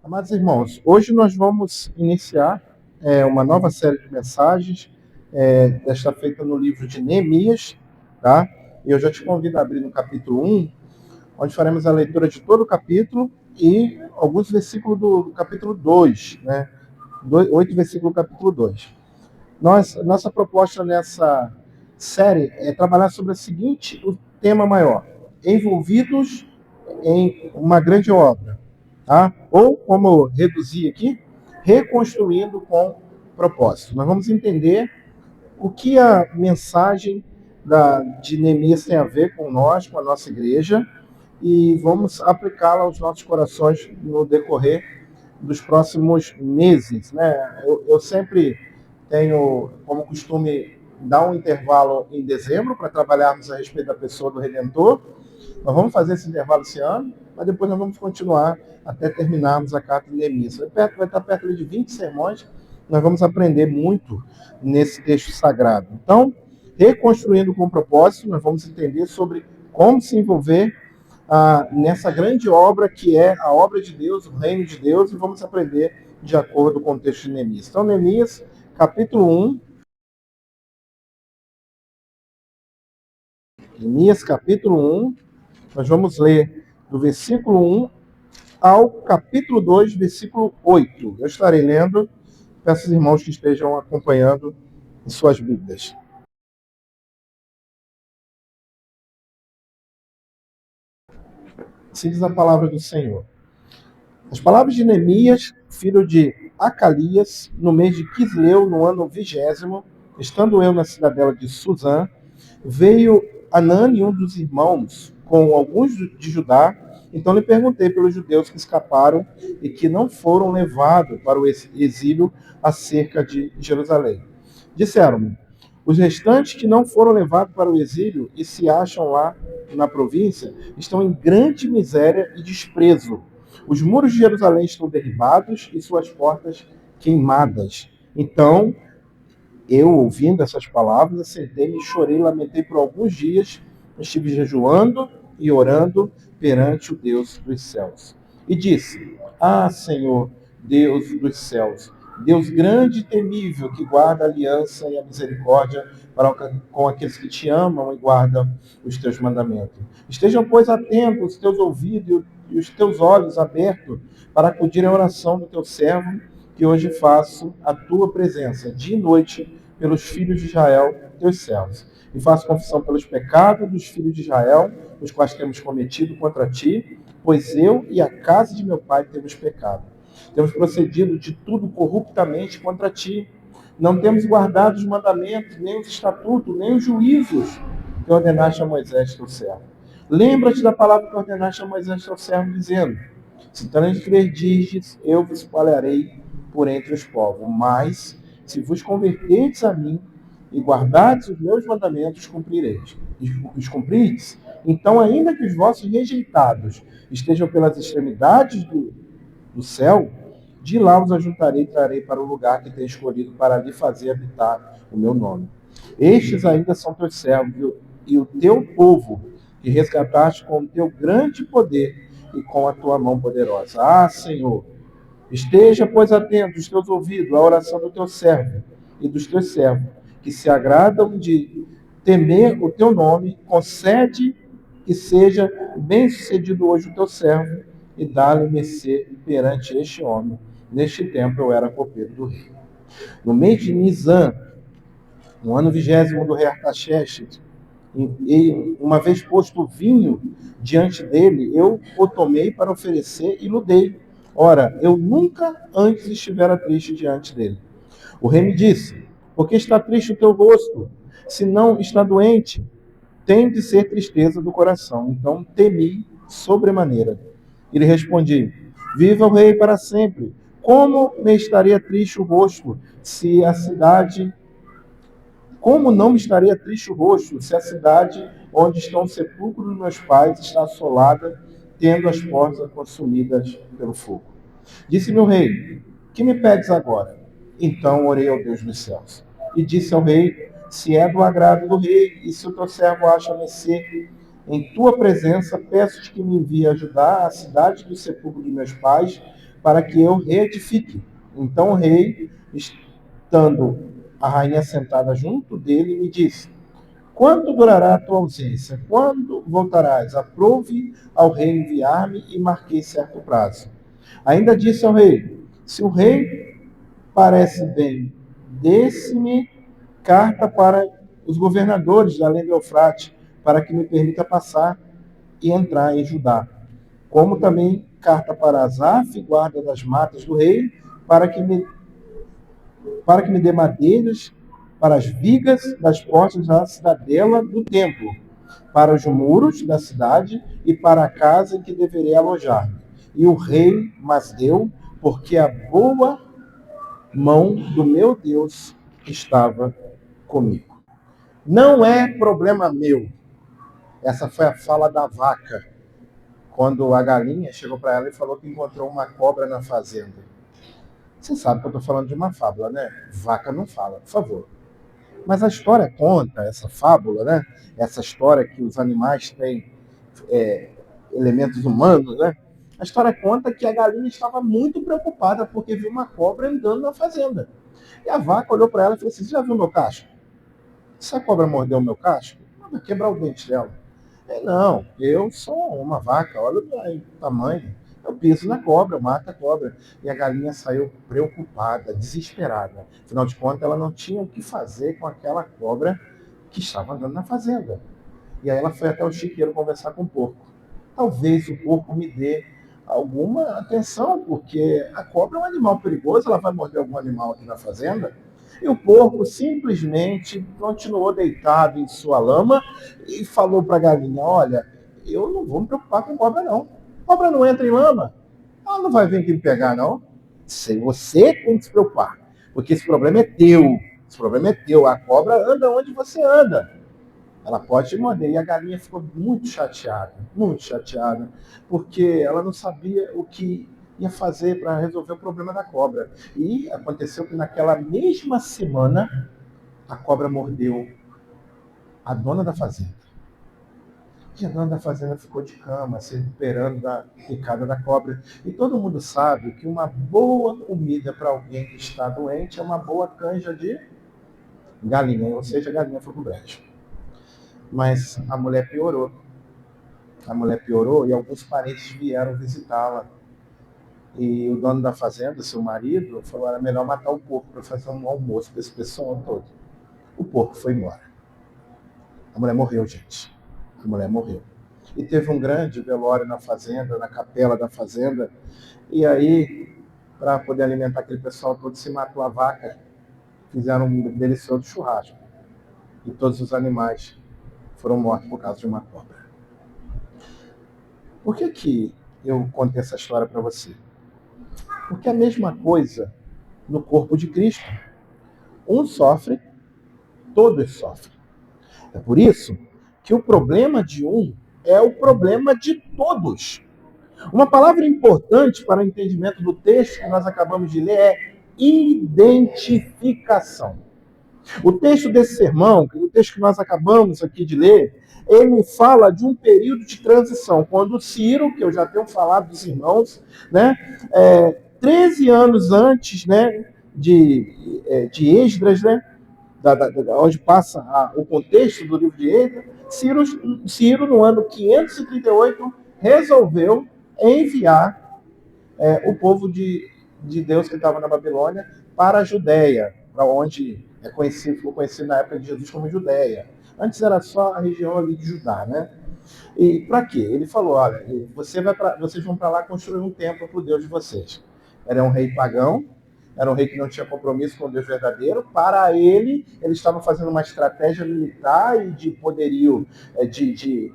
Amados irmãos, hoje nós vamos iniciar uma nova série de mensagens, desta feita no livro de Neemias, tá? E eu já te convido a abrir no capítulo 1, onde faremos a leitura de todo o capítulo e alguns versículos do capítulo 2, né? 8 versículos do capítulo 2. Nossa proposta nessa série é trabalhar sobre o tema maior: envolvidos em uma grande obra, tá? Ou, como eu reduzi aqui, reconstruindo com propósito. Nós vamos entender o que a mensagem de Neemias tem a ver com nós, com a nossa igreja, e vamos aplicá-la aos nossos corações no decorrer dos próximos meses, né? Eu sempre tenho como costume dar um intervalo em dezembro para trabalharmos a respeito da pessoa do Redentor. Nós vamos fazer esse intervalo esse ano, mas depois nós vamos continuar até terminarmos a carta de Neemias. Vai estar perto de 20 sermões, nós vamos aprender muito nesse texto sagrado. Então, reconstruindo com propósito, nós vamos entender sobre como se envolver nessa grande obra que é a obra de Deus, o reino de Deus, e vamos aprender de acordo com o texto de Neemias. Então, Neemias, capítulo 1. Neemias, capítulo 1, nós vamos ler do versículo 1 ao capítulo 2, versículo 8. Eu estarei lendo, peço aos irmãos que estejam acompanhando em suas Bíblias. Assim diz a palavra do Senhor. As palavras de Neemias, filho de Acalias, no mês de Quisleu, no ano 20º, estando eu na cidadela de Suzã, veio Anani, um dos irmãos, com alguns de Judá. Então lhe perguntei pelos judeus que escaparam e que não foram levados para o exílio acerca de Jerusalém. Disseram-me: os restantes que não foram levados para o exílio e se acham lá na província estão em grande miséria e desprezo. Os muros de Jerusalém estão derribados e suas portas queimadas. Então eu, ouvindo essas palavras, assentei-me, chorei, lamentei por alguns dias, estive jejuando e orando perante o Deus dos céus. E disse: ah, Senhor, Deus dos céus, Deus grande e temível, que guarda a aliança e a misericórdia com aqueles que te amam e guardam os teus mandamentos. Estejam, pois, atentos os teus ouvidos e os teus olhos abertos para acudir à oração do teu servo, que hoje faço a tua presença, dia e noite, pelos filhos de Israel, teus servos. E faço confissão pelos pecados dos filhos de Israel, os quais temos cometido contra ti, pois eu e a casa de meu pai temos pecado. Temos procedido de tudo corruptamente contra ti. Não temos guardado os mandamentos, nem os estatutos, nem os juízos que ordenaste a Moisés, teu servo. Lembra-te da palavra que ordenaste a Moisés, teu servo, dizendo: se transgredirdes, eu vos espalharei por entre os povos. Mas, se vos converterdes a mim e guardardes os meus mandamentos, cumprireis. Os cumprides? Então, ainda que os vossos rejeitados estejam pelas extremidades do céu, de lá os ajuntarei e trarei para o lugar que tenho escolhido para ali fazer habitar o meu nome. Estes ainda são teus servos e o teu povo, que resgataste com o teu grande poder e com a tua mão poderosa. Ah, Senhor, esteja, pois, atento os teus ouvidos à oração do teu servo e dos teus servos, que se agradam de temer o teu nome. Concede que seja bem-sucedido hoje o teu servo e dá-lhe mercê perante este homem. Neste tempo eu era copeiro do rei. No mês de Nisan, no ano 20º do rei Artaxerxes, e uma vez posto o vinho diante dele, eu o tomei para oferecer e ludei. Ora, eu nunca antes estivera triste diante dele. O rei me disse: por que está triste o teu rosto? Se não está doente, tem de ser tristeza do coração. Então temi sobremaneira. E lhe respondi: viva o rei para sempre. Como me estaria triste o rosto se a cidade como não me estaria triste o rosto se a cidade onde estão os sepulcros dos meus pais está assolada, tendo as portas consumidas pelo fogo? Disse meu rei: que me pedes agora? Então orei ao Deus dos céus. E disse ao rei: se é do agrado do rei, e se o teu servo acha mercê em tua presença, peço-te que me envie ajudar a cidade do sepulcro de meus pais, para que eu reedifique. Então o rei, estando a rainha sentada junto dele, me disse: quanto durará a tua ausência? Quando voltarás? Aprove ao rei enviar-me e marquei certo prazo. Ainda disse ao rei: se o rei parece bem, desse-me carta para os governadores da além do Eufrate, para que me permita passar e entrar em Judá. Como também carta para Asaf, guarda das matas do rei, para que me dê madeiras para as vigas das portas da cidadela do templo, para os muros da cidade e para a casa em que deverei alojar-me. E o rei mas deu, porque a boa mão do meu Deus estava comigo. Não é problema meu. Essa foi a fala da vaca, quando a galinha chegou para ela e falou que encontrou uma cobra na fazenda. Você sabe que eu estou falando de uma fábula, né? Vaca não fala, por favor. Mas a história conta, essa fábula, né? Essa história que os animais têm elementos humanos, né? A história conta que a galinha estava muito preocupada porque viu uma cobra andando na fazenda. E a vaca olhou para ela e falou assim: você já viu meu casco? Se a cobra mordeu o meu casco, vai quebrar o dente dela. Não, eu sou uma vaca, olha o tamanho. Eu piso na cobra, eu mato a cobra. E a galinha saiu preocupada, desesperada. Afinal de contas, ela não tinha o que fazer com aquela cobra que estava andando na fazenda. E aí ela foi até o chiqueiro conversar com o porco. Talvez o porco me dê alguma atenção, porque a cobra é um animal perigoso, ela vai morder algum animal aqui na fazenda. E o porco simplesmente continuou deitado em sua lama e falou para a galinha: olha, eu não vou me preocupar com cobra, não. Cobra não entra em lama. Ela não vai vir aqui me pegar, não. Você tem que se preocupar, porque esse problema é teu. Esse problema é teu. A cobra anda onde você anda. Ela pode te morder. E a galinha ficou muito chateada, porque ela não sabia o que ia fazer para resolver o problema da cobra. E aconteceu que naquela mesma semana, a cobra mordeu a dona da fazenda. E a dona da fazenda ficou de cama, se recuperando da picada da cobra. E todo mundo sabe que uma boa comida para alguém que está doente é uma boa canja de galinha, ou seja, a galinha foi pro brejo. Mas a mulher piorou. A mulher piorou e alguns parentes vieram visitá-la. E o dono da fazenda, seu marido, falou: era melhor matar o porco para fazer um almoço para esse pessoal todo. O porco foi embora. A mulher morreu, gente. A mulher morreu. E teve um grande velório na fazenda, na capela da fazenda. E aí, para poder alimentar aquele pessoal todo, se matou a vaca. Fizeram um delicioso churrasco. E todos os animais foram mortos por causa de uma cobra. Por que eu contei essa história para você? Porque é a mesma coisa no corpo de Cristo. Um sofre, todos sofrem. É por isso que o problema de um é o problema de todos. Uma palavra importante para o entendimento do texto que nós acabamos de ler é identificação. O texto desse sermão, o texto que nós acabamos aqui de ler, ele fala de um período de transição, quando Ciro, que eu já tenho falado dos irmãos, né, 13 anos antes, né, de Esdras, né, onde passa o contexto do livro de Esdras, Ciro, no ano 538, resolveu enviar o povo de Deus que estava na Babilônia para a Judéia, para onde ficou conhecido na época de Jesus como Judéia. Antes era só a região ali de Judá, né? E para quê? Ele falou: olha, vocês vão para lá construir um templo para o Deus de vocês. Era um rei pagão, era um rei que não tinha compromisso com o Deus verdadeiro. Para eles estavam fazendo uma estratégia militar e de poderio, de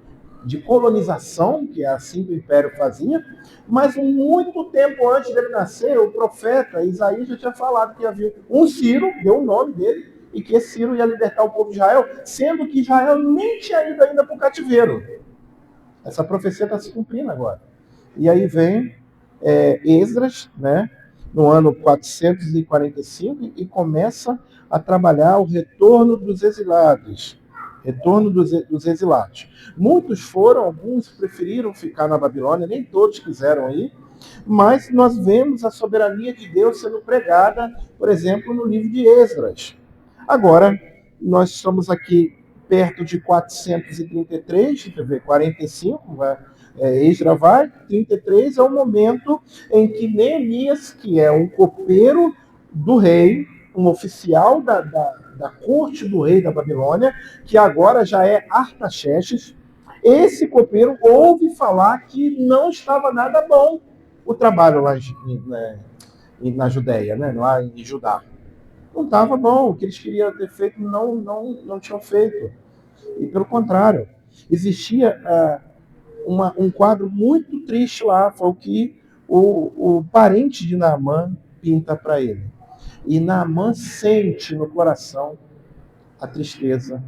colonização, que é assim que o Império fazia. Mas muito tempo antes dele nascer, o profeta Isaías já tinha falado que havia um Ciro, deu o nome dele, e que esse Ciro ia libertar o povo de Israel, sendo que Israel nem tinha ido ainda para o cativeiro. Essa profecia está se cumprindo agora. E aí vem Esdras, né, no ano 445, e começa a trabalhar o retorno dos exilados. retorno dos exilados. Muitos foram, alguns preferiram ficar na Babilônia, nem todos quiseram ir, mas nós vemos a soberania de Deus sendo pregada, por exemplo, no livro de Esdras. Agora, nós estamos aqui perto de 433, deixa eu ver, 45, Esdras vai, 33 é o momento em que Neemias, que é um copeiro do rei, um oficial da corte do rei da Babilônia, que agora já é Artaxerxes, esse copeiro ouve falar que não estava nada bom o trabalho lá na Judéia, né, lá em Judá. Não estava bom, o que eles queriam ter feito não tinham feito. E pelo contrário, existia um quadro muito triste lá, foi o que o parente de Naamã pinta para ele. E Naamã sente no coração a tristeza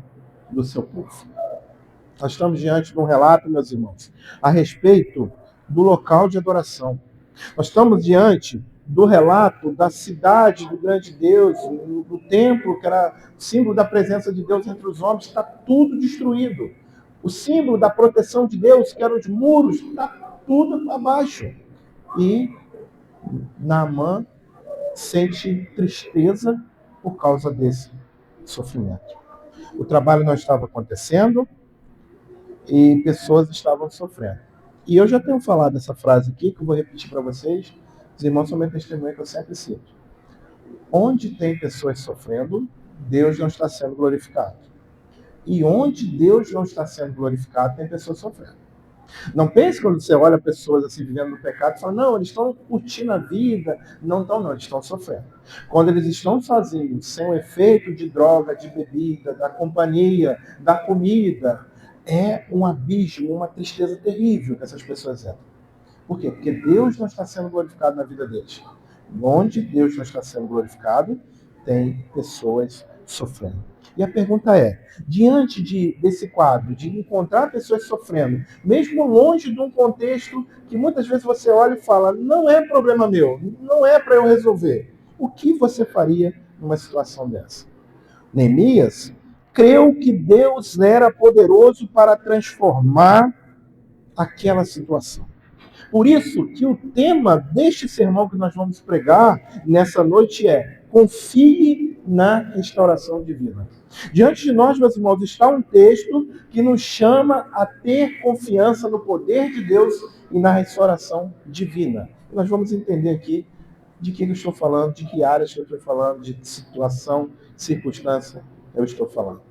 do seu povo. Nós estamos diante de um relato, meus irmãos, a respeito do local de adoração. Nós estamos diante do relato da cidade do grande Deus, do templo, que era símbolo da presença de Deus entre os homens, está tudo destruído. O símbolo da proteção de Deus, que eram os muros, está tudo abaixo. E Naamã sente tristeza por causa desse sofrimento. O trabalho não estava acontecendo e pessoas estavam sofrendo. E eu já tenho falado essa frase aqui, que eu vou repetir para vocês. Os irmãos são meu testemunho que eu sempre cito. Onde tem pessoas sofrendo, Deus não está sendo glorificado. E onde Deus não está sendo glorificado, tem pessoas sofrendo. Não pense quando você olha pessoas assim vivendo no pecado e fala, não, eles estão curtindo a vida. Não estão, não, eles estão sofrendo. Quando eles estão sozinhos, sem o efeito de droga, de bebida, da companhia, da comida, é um abismo, uma tristeza terrível que essas pessoas entram. Por quê? Porque Deus não está sendo glorificado na vida deles. Onde Deus não está sendo glorificado, tem pessoas sofrendo. E a pergunta é, diante desse quadro, de encontrar pessoas sofrendo, mesmo longe de um contexto que muitas vezes você olha e fala, não é problema meu, não é para eu resolver. O que você faria numa situação dessa? Neemias creu que Deus era poderoso para transformar aquela situação. Por isso que o tema deste sermão que nós vamos pregar nessa noite é confie na restauração divina. Diante de nós, meus irmãos, está um texto que nos chama a ter confiança no poder de Deus e na restauração divina. E nós vamos entender aqui de que eu estou falando, de que áreas que eu estou falando, de situação, circunstância eu estou falando.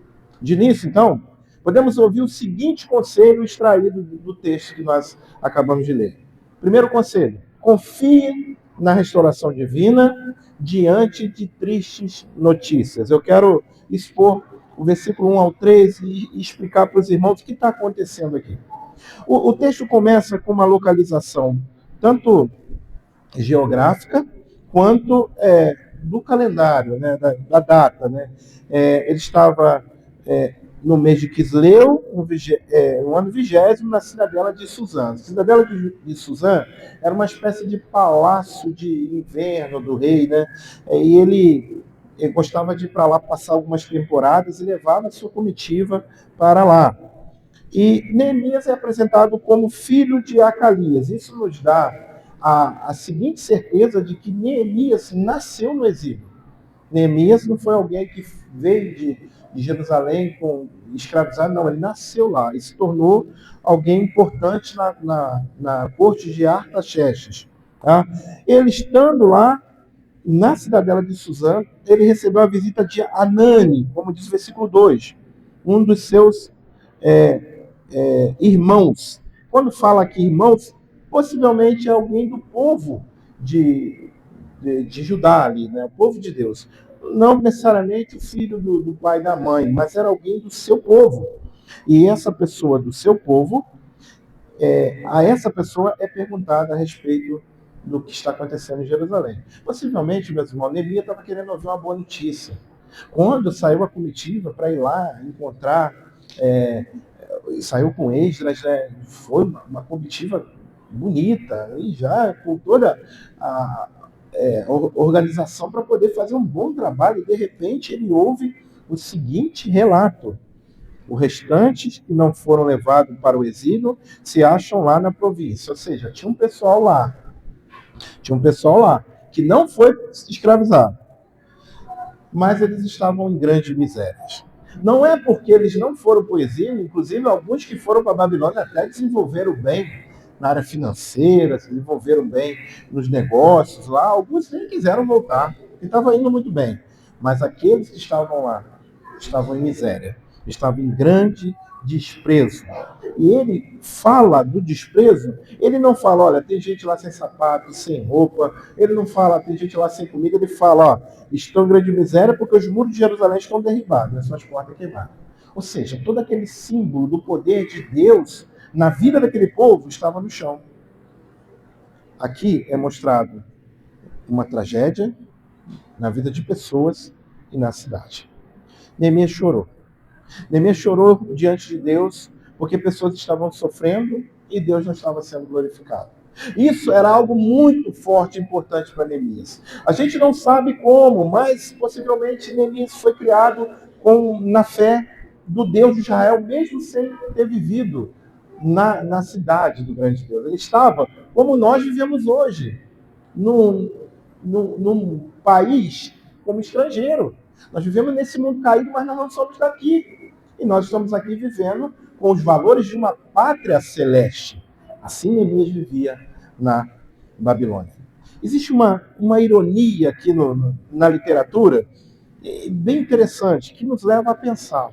De início, então, podemos ouvir o seguinte conselho extraído do texto que nós acabamos de ler. Primeiro conselho, confie na restauração divina diante de tristes notícias. Eu quero expor o versículo 1 ao 3 e explicar para os irmãos o que está acontecendo aqui. O texto começa com uma localização tanto geográfica quanto do calendário, né, da data. Né? Ele estava no mês de Quisleu, no ano 20º, na cidadela de Suzã. A cidadela de Suzã era uma espécie de palácio de inverno do rei, né? E ele gostava de ir para lá passar algumas temporadas e levava a sua comitiva para lá. E Neemias é apresentado como filho de Acalias. Isso nos dá a seguinte certeza de que Neemias nasceu no exílio. Neemias não foi alguém que veio de Jerusalém escravizado, não, ele nasceu lá e se tornou alguém importante na corte de Artaxerxes. Tá? Ele estando lá, na cidadela de Suzã, ele recebeu a visita de Anani, como diz o versículo 2, um dos seus irmãos. Quando fala aqui irmãos, possivelmente é alguém do povo de Judá ali, né? O povo de Deus. Não necessariamente o filho do pai e da mãe, mas era alguém do seu povo. E essa pessoa do seu povo, a essa pessoa é perguntada a respeito do que está acontecendo em Jerusalém. Possivelmente, meus irmãos, Neemias estava querendo ouvir uma boa notícia. Quando saiu a comitiva para ir lá encontrar, saiu com Esdras, né? Foi uma comitiva bonita, e já com toda a organização para poder fazer um bom trabalho, e de repente ele ouve o seguinte relato. Os restantes que não foram levados para o exílio se acham lá na província. Ou seja, tinha um pessoal lá que não foi escravizado, mas eles estavam em grandes misérias. Não é porque eles não foram para o exílio, inclusive alguns que foram para a Babilônia até desenvolveram bem na área financeira, se desenvolveram bem nos negócios lá, alguns nem quiseram voltar, e estava indo muito bem. Mas aqueles que estavam lá estavam em miséria, estavam em grande desprezo. E ele fala do desprezo, ele não fala, olha, tem gente lá sem sapato, sem roupa, ele não fala, tem gente lá sem comida, ele fala, ó, estão em grande miséria porque os muros de Jerusalém estão derribados, as suas portas queimadas. Ou seja, todo aquele símbolo do poder de Deus na vida daquele povo estava no chão. Aqui é mostrado uma tragédia na vida de pessoas e na cidade. Neemias chorou. Neemias chorou diante de Deus porque pessoas estavam sofrendo e Deus não estava sendo glorificado. Isso era algo muito forte e importante para Neemias. A gente não sabe como, mas possivelmente Neemias foi criado na fé do Deus de Israel, mesmo sem ter vivido na cidade do grande Deus. Ele estava como nós vivemos hoje, num país como estrangeiro. Nós vivemos nesse mundo caído, mas nós não somos daqui. E nós estamos aqui vivendo com os valores de uma pátria celeste. Assim Neemias vivia na Babilônia. Existe uma ironia aqui na literatura, bem interessante, que nos leva a pensar.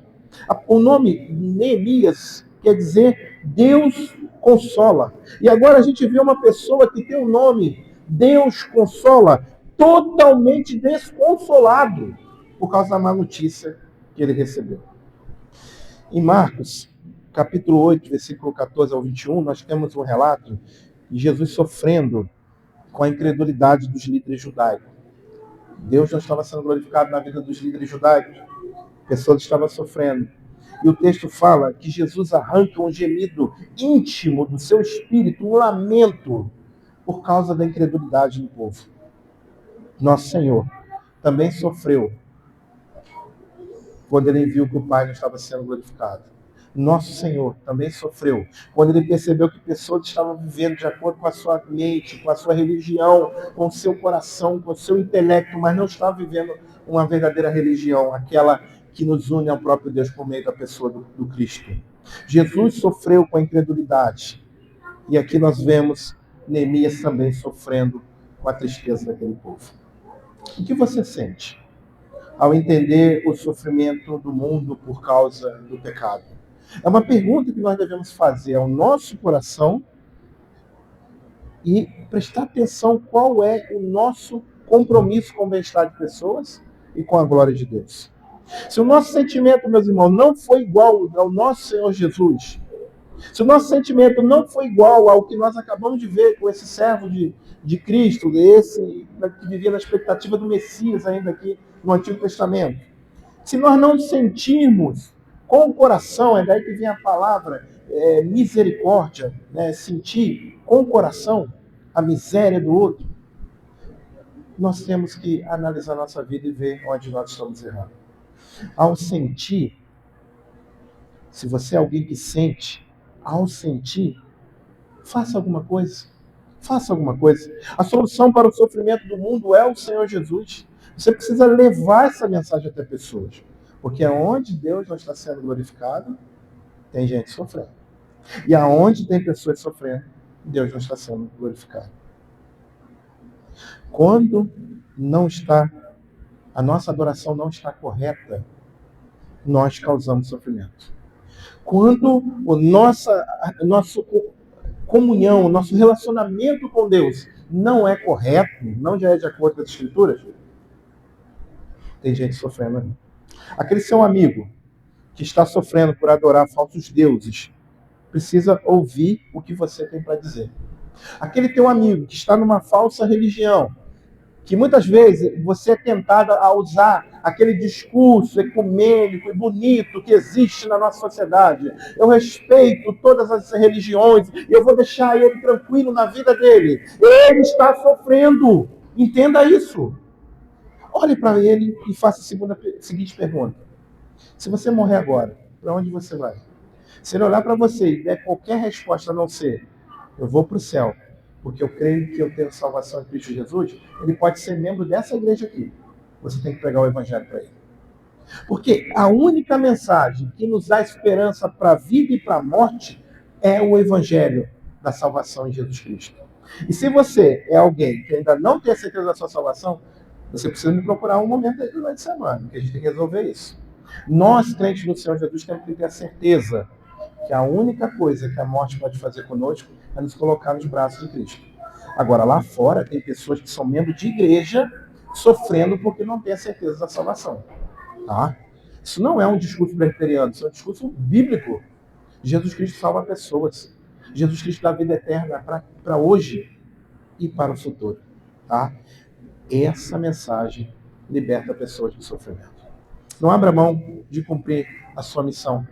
O nome Neemias quer dizer Deus consola. E agora a gente vê uma pessoa que tem o nome Deus consola, totalmente desconsolado por causa da má notícia que ele recebeu. Em Marcos, capítulo 8, versículo 14 ao 21, nós temos um relato de Jesus sofrendo com a incredulidade dos líderes judaicos. Deus não estava sendo glorificado na vida dos líderes judaicos. Pessoas estavam sofrendo. E o texto fala que Jesus arranca um gemido íntimo do seu espírito, um lamento, por causa da incredulidade do povo. Nosso Senhor também sofreu quando ele viu que o Pai não estava sendo glorificado. Nosso Senhor também sofreu quando ele percebeu que pessoas estavam vivendo de acordo com a sua mente, com a sua religião, com o seu coração, com o seu intelecto, mas não estavam vivendo uma verdadeira religião, aquela que nos une ao próprio Deus por meio da pessoa do Cristo. Jesus sofreu com a incredulidade. E aqui nós vemos Neemias também sofrendo com a tristeza daquele povo. O que você sente ao entender o sofrimento do mundo por causa do pecado? É uma pergunta que nós devemos fazer ao nosso coração e prestar atenção qual é o nosso compromisso com o bem-estar de pessoas e com a glória de Deus. Se o nosso sentimento, meus irmãos, não foi igual ao nosso Senhor Jesus, se o nosso sentimento não foi igual ao que nós acabamos de ver com esse servo de Cristo, esse que vivia na expectativa do Messias ainda aqui no Antigo Testamento, se nós não sentirmos com o coração, é daí que vem a palavra misericórdia, né? Sentir com o coração a miséria do outro, nós temos que analisar nossa vida e ver onde nós estamos errando. Ao sentir, se você é alguém que sente, ao sentir, faça alguma coisa. Faça alguma coisa. A solução para o sofrimento do mundo é o Senhor Jesus. Você precisa levar essa mensagem até pessoas. Porque aonde Deus não está sendo glorificado, tem gente sofrendo. E aonde tem pessoas sofrendo, Deus não está sendo glorificado. Quando a nossa adoração não está correta, nós causamos sofrimento. Quando nossa comunhão, o nosso relacionamento com Deus não é correto, não já é de acordo com as Escrituras, tem gente sofrendo ali. Aquele seu amigo que está sofrendo por adorar falsos deuses, precisa ouvir o que você tem para dizer. Aquele teu amigo que está numa falsa religião, que muitas vezes você é tentado a usar aquele discurso ecumênico e bonito que existe na nossa sociedade. Eu respeito todas as religiões e eu vou deixar ele tranquilo na vida dele. Ele está sofrendo. Entenda isso. Olhe para ele e faça a seguinte pergunta. Se você morrer agora, para onde você vai? Se ele olhar para você e der qualquer resposta a não ser, eu vou para o céu, porque eu creio que eu tenho salvação em Cristo Jesus, ele pode ser membro dessa igreja aqui. Você tem que pregar o evangelho para ele. Porque a única mensagem que nos dá esperança para a vida e para a morte é o evangelho da salvação em Jesus Cristo. E se você é alguém que ainda não tem a certeza da sua salvação, você precisa me procurar um momento aí durante a semana, que a gente tem que resolver isso. Nós, crentes do Senhor Jesus, temos que ter a certeza que a única coisa que a morte pode fazer conosco é nos colocar nos braços de Cristo. Agora, lá fora, tem pessoas que são membros de igreja sofrendo porque não têm a certeza da salvação. Tá? Isso não é um discurso presbiteriano, isso é um discurso bíblico. Jesus Cristo salva pessoas. Jesus Cristo dá vida eterna para hoje e para o futuro. Tá? Essa mensagem liberta pessoas do sofrimento. Não abra mão de cumprir a sua missão.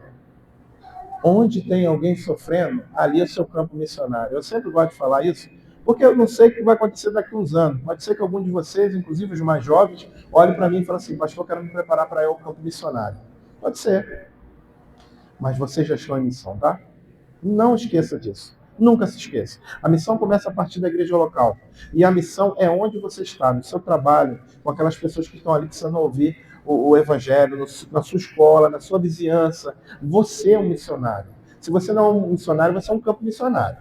Onde tem alguém sofrendo, ali é o seu campo missionário. Eu sempre gosto de falar isso, porque eu não sei o que vai acontecer daqui a uns anos. Pode ser que algum de vocês, inclusive os mais jovens, olhem para mim e falem assim, pastor, eu quero me preparar para ir ao campo missionário. Pode ser. Mas vocês já estão em missão, tá? Não esqueça disso. Nunca se esqueça. A missão começa a partir da igreja local. E a missão é onde você está, no seu trabalho, com aquelas pessoas que estão ali precisando ouvir o evangelho, na sua escola, na sua vizinhança. Você é um missionário. Se você não é um missionário, você é um campo missionário.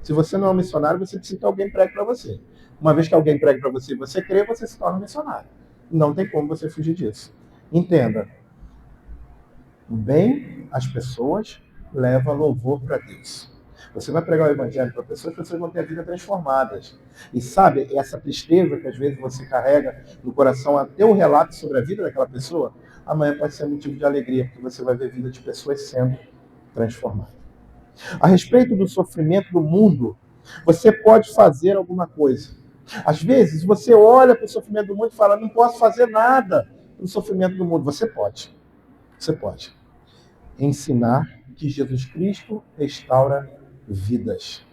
Se você não é um missionário, você precisa que alguém pregue para você. Uma vez que alguém pregue para você e você crê, você se torna um missionário. Não tem como você fugir disso. Entenda. O bem às pessoas leva louvor para Deus. Você vai pregar o evangelho para pessoas, as pessoas vão ter a vida transformadas. E sabe, essa tristeza que às vezes você carrega no coração, até o relato sobre a vida daquela pessoa, amanhã pode ser motivo de alegria, porque você vai ver a vida de pessoas sendo transformadas. A respeito do sofrimento do mundo, você pode fazer alguma coisa. Às vezes, você olha para o sofrimento do mundo e fala, não posso fazer nada no sofrimento do mundo. Você pode. Você pode. Ensinar que Jesus Cristo restaura vidas.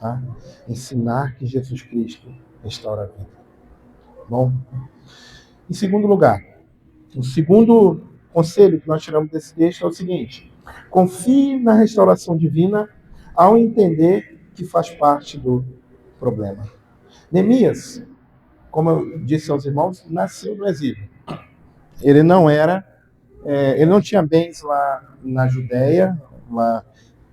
Tá? Ensinar que Jesus Cristo restaura a vida. Bom? Em segundo lugar, o segundo conselho que nós tiramos desse texto é o seguinte: confie na restauração divina ao entender que faz parte do problema. Neemias, como eu disse aos irmãos, nasceu no exílio. Ele não tinha bens lá na Judéia, lá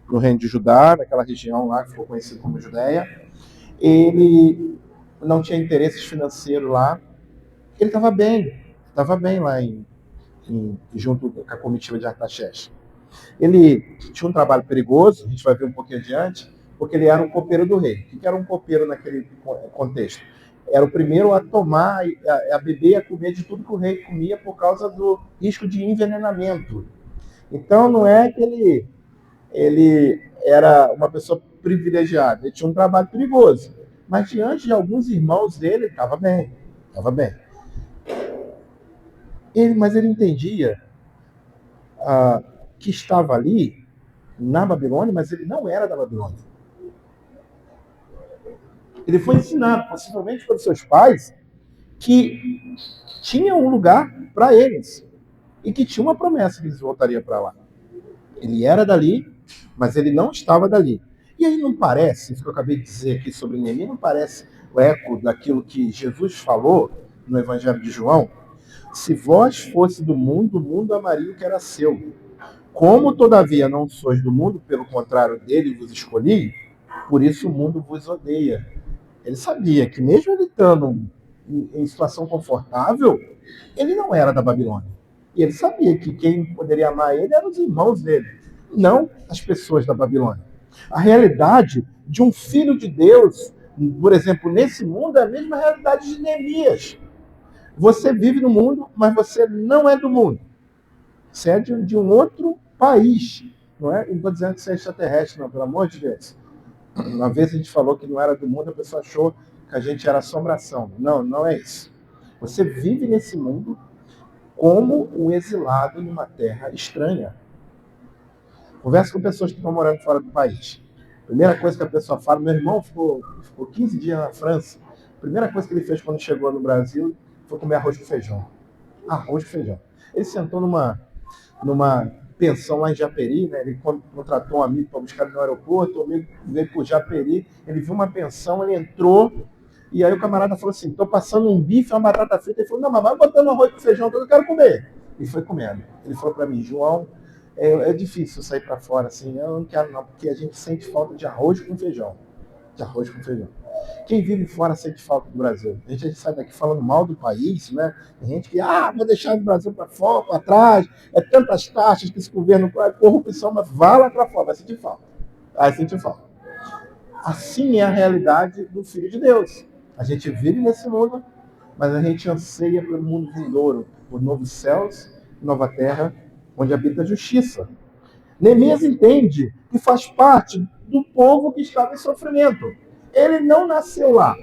no reino de Judá, naquela região lá que ficou conhecida como Judéia. Ele não tinha interesses financeiros lá. Ele estava bem lá junto com a comitiva de Artaxerxes. Ele tinha um trabalho perigoso, a gente vai ver um pouquinho adiante, porque ele era um copeiro do rei. O que era um copeiro naquele contexto? Era o primeiro a tomar, a beber e a comer de tudo que o rei comia por causa do risco de envenenamento. Então não é que ele era uma pessoa privilegiada, ele tinha um trabalho perigoso. Mas diante de alguns irmãos dele, estava bem. Mas ele entendia que estava ali na Babilônia, mas ele não era da Babilônia. Ele foi ensinado, possivelmente pelos seus pais, que tinha um lugar para eles e que tinha uma promessa que eles voltariam para lá. Ele era dali, mas ele não estava dali. E aí não parece, isso que eu acabei de dizer aqui sobre Neemias, não parece o eco daquilo que Jesus falou no Evangelho de João? Se vós fosse do mundo, o mundo amaria o que era seu. Como, todavia, não sois do mundo, pelo contrário dele vos escolhi, por isso o mundo vos odeia. Ele sabia que mesmo ele estando em situação confortável, ele não era da Babilônia. E ele sabia que quem poderia amar ele eram os irmãos dele, não as pessoas da Babilônia. A realidade de um filho de Deus, por exemplo, nesse mundo, é a mesma realidade de Neemias. Você vive no mundo, mas você não é do mundo. Você é de um outro país. Não estou dizendo que você é extraterrestre, não, pelo amor de Deus. Uma vez a gente falou que não era do mundo, a pessoa achou que a gente era assombração. Não, não é isso. Você vive nesse mundo como um exilado numa terra estranha. Conversa com pessoas que estão morando fora do país. Primeira coisa que a pessoa fala, meu irmão ficou 15 dias na França. Primeira coisa que ele fez quando chegou no Brasil foi comer arroz com feijão. Arroz com feijão. Ele sentou numa pensão lá em Japeri, né? Ele contratou um amigo para buscar ele no aeroporto, o amigo veio por Japeri, ele viu uma pensão, ele entrou, e aí o camarada falou assim, estou passando um bife, uma batata frita. Ele falou, não, mas vai botando arroz com feijão, que eu quero comer. E foi comendo. Ele falou para mim, João, é difícil sair para fora assim, eu não quero não, porque a gente sente falta de arroz com feijão. De arroz com feijão. Quem vive fora sente falta do Brasil. A gente sai daqui falando mal do país, né? Tem gente que, vou deixar o Brasil para fora, para trás, é tantas taxas que esse governo, corrupção, mas vá lá para fora, vai sentir falta. Vai sentir falta. Assim é a realidade do Filho de Deus. A gente vive nesse mundo, mas a gente anseia pelo mundo vindouro, por novos céus, nova terra, onde habita a justiça. Neemias entende que faz parte do povo que estava em sofrimento. Ele não nasceu lá.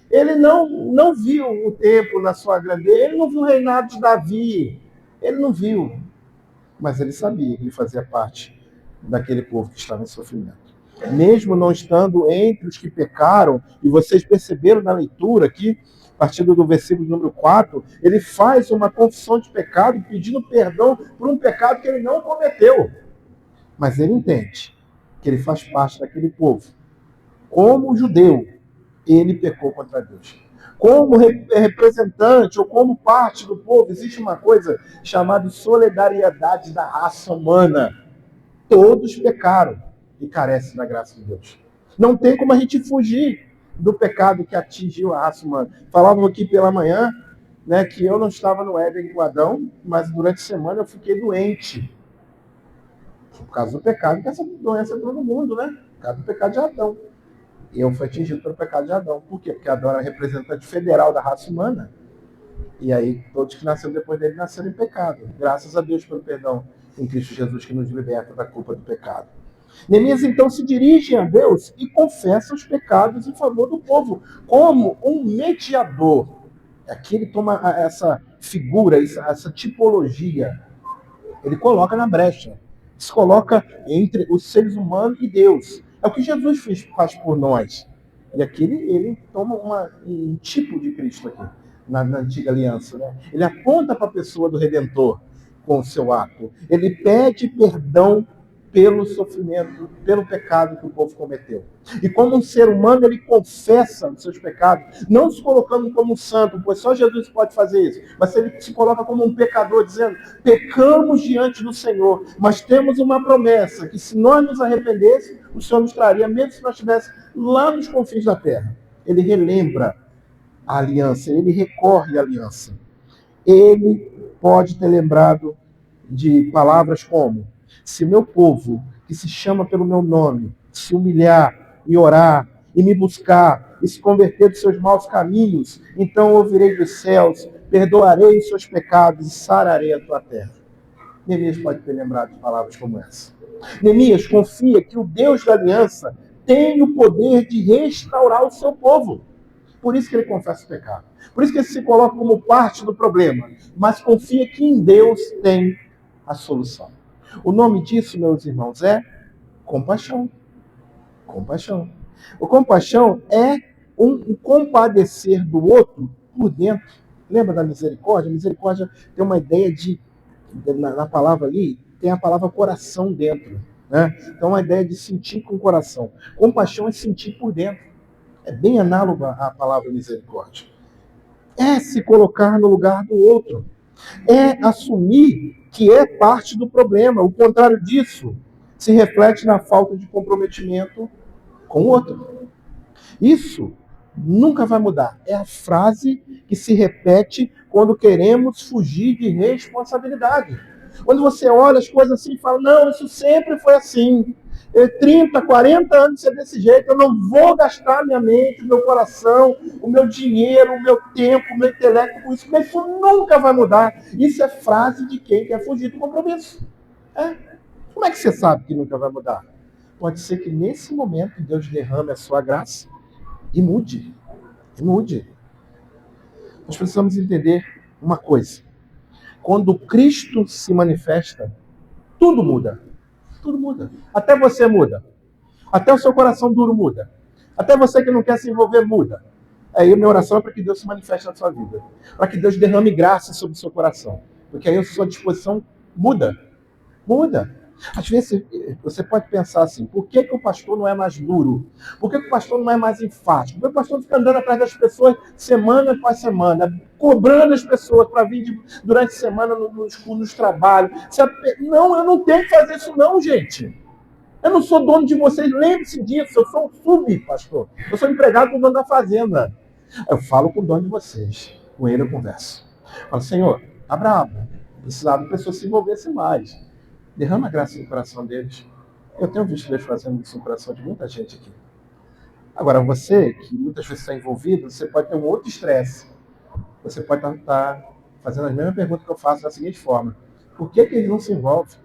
Ele não viu o templo na sua grandeza. Ele não viu o reinado de Davi. Ele não viu. Mas ele sabia que ele fazia parte daquele povo que estava em sofrimento. Mesmo não estando entre os que pecaram, e vocês perceberam na leitura aqui, a partir do versículo número 4, ele faz uma confissão de pecado, pedindo perdão por um pecado que ele não cometeu. Mas ele entende que ele faz parte daquele povo. Como judeu, ele pecou contra Deus. Como representante ou como parte do povo, existe uma coisa chamada solidariedade da raça humana. Todos pecaram e carecem da graça de Deus. Não tem como a gente fugir do pecado que atingiu a raça humana. Falavam aqui pela manhã, né, que eu não estava no Éden com Adão, mas durante a semana eu fiquei doente. Por causa do pecado, que essa doença entrou no mundo, né? Por causa do pecado de Adão. E eu fui atingido pelo pecado de Adão. Por quê? Porque Adão era representante federal da raça humana. E aí, todos que nasceram depois dele nasceram em pecado. Graças a Deus pelo perdão em Cristo Jesus, que nos liberta da culpa do pecado. Neemias, então, se dirige a Deus e confessa os pecados em favor do povo, como um mediador. Aqui ele toma essa figura, essa tipologia, ele coloca na brecha. Se coloca entre os seres humanos e Deus. É o que Jesus faz por nós. E aqui ele toma um tipo de Cristo aqui, na antiga aliança. Né? Ele aponta para a pessoa do Redentor com o seu ato. Ele pede perdão pelo sofrimento, pelo pecado que o povo cometeu. E como um ser humano, ele confessa os seus pecados, não se colocando como um santo, pois só Jesus pode fazer isso, mas ele se coloca como um pecador, dizendo, pecamos diante do Senhor, mas temos uma promessa, que se nós nos arrependêssemos, o Senhor nos traria, mesmo se nós estivéssemos lá nos confins da terra. Ele relembra a aliança, ele recorre à aliança. Ele pode ter lembrado de palavras como, se meu povo, que se chama pelo meu nome, se humilhar e orar, e me buscar, e se converter dos seus maus caminhos, então ouvirei dos céus, perdoarei os seus pecados e sararei a tua terra. Neemias pode ter lembrado de palavras como essa. Neemias confia que o Deus da aliança tem o poder de restaurar o seu povo. Por isso que ele confessa o pecado. Por isso que ele se coloca como parte do problema. Mas confia que em Deus tem a solução. O nome disso, meus irmãos, é compaixão. Compaixão. O compaixão é um compadecer do outro por dentro. Lembra da misericórdia? A misericórdia tem uma ideia na palavra ali, tem a palavra coração dentro. Né? Então, uma ideia de sentir com o coração. Compaixão é sentir por dentro. É bem análoga à palavra misericórdia. É se colocar no lugar do outro. É assumir que é parte do problema. O contrário disso se reflete na falta de comprometimento com o outro. Isso nunca vai mudar. É a frase que se repete quando queremos fugir de responsabilidade. Quando você olha as coisas assim e fala, não, isso sempre foi assim. 30, 40 anos é desse jeito, eu não vou gastar minha mente, o meu coração, o meu dinheiro, o meu tempo, o meu intelecto com isso, mas isso nunca vai mudar. Isso é frase de quem quer fugir do compromisso. Como é que você sabe que nunca vai mudar? Pode ser que nesse momento Deus derrame a sua graça e mude. E mude. Nós precisamos entender uma coisa. Quando Cristo se manifesta, tudo muda. Tudo muda. Até você muda. Até o seu coração duro muda. Até você que não quer se envolver muda. Aí a minha oração é para que Deus se manifeste na sua vida. Para que Deus derrame graça sobre o seu coração. Porque aí a sua disposição muda. Muda. Às vezes você pode pensar assim, por que, que o pastor não é mais duro? Por que, que o pastor não é mais enfático? Por que o pastor fica andando atrás das pessoas semana após semana, cobrando as pessoas para vir durante a semana nos trabalhos? Não, eu não tenho que fazer isso não, gente. Eu não sou dono de vocês, lembre-se disso, eu sou um sub, pastor. Eu sou empregado do dono da fazenda. Eu falo com o dono de vocês, com ele eu converso. Eu falo, Senhor, tá bravo, precisava que a pessoa se envolvesse mais. Derrama graça no coração deles. Eu tenho visto Deus fazendo isso no coração de muita gente aqui. Agora, você, que muitas vezes está envolvido, você pode ter um outro estresse. Você pode estar fazendo a mesma pergunta que eu faço da seguinte forma: por que, que eles não se envolvem?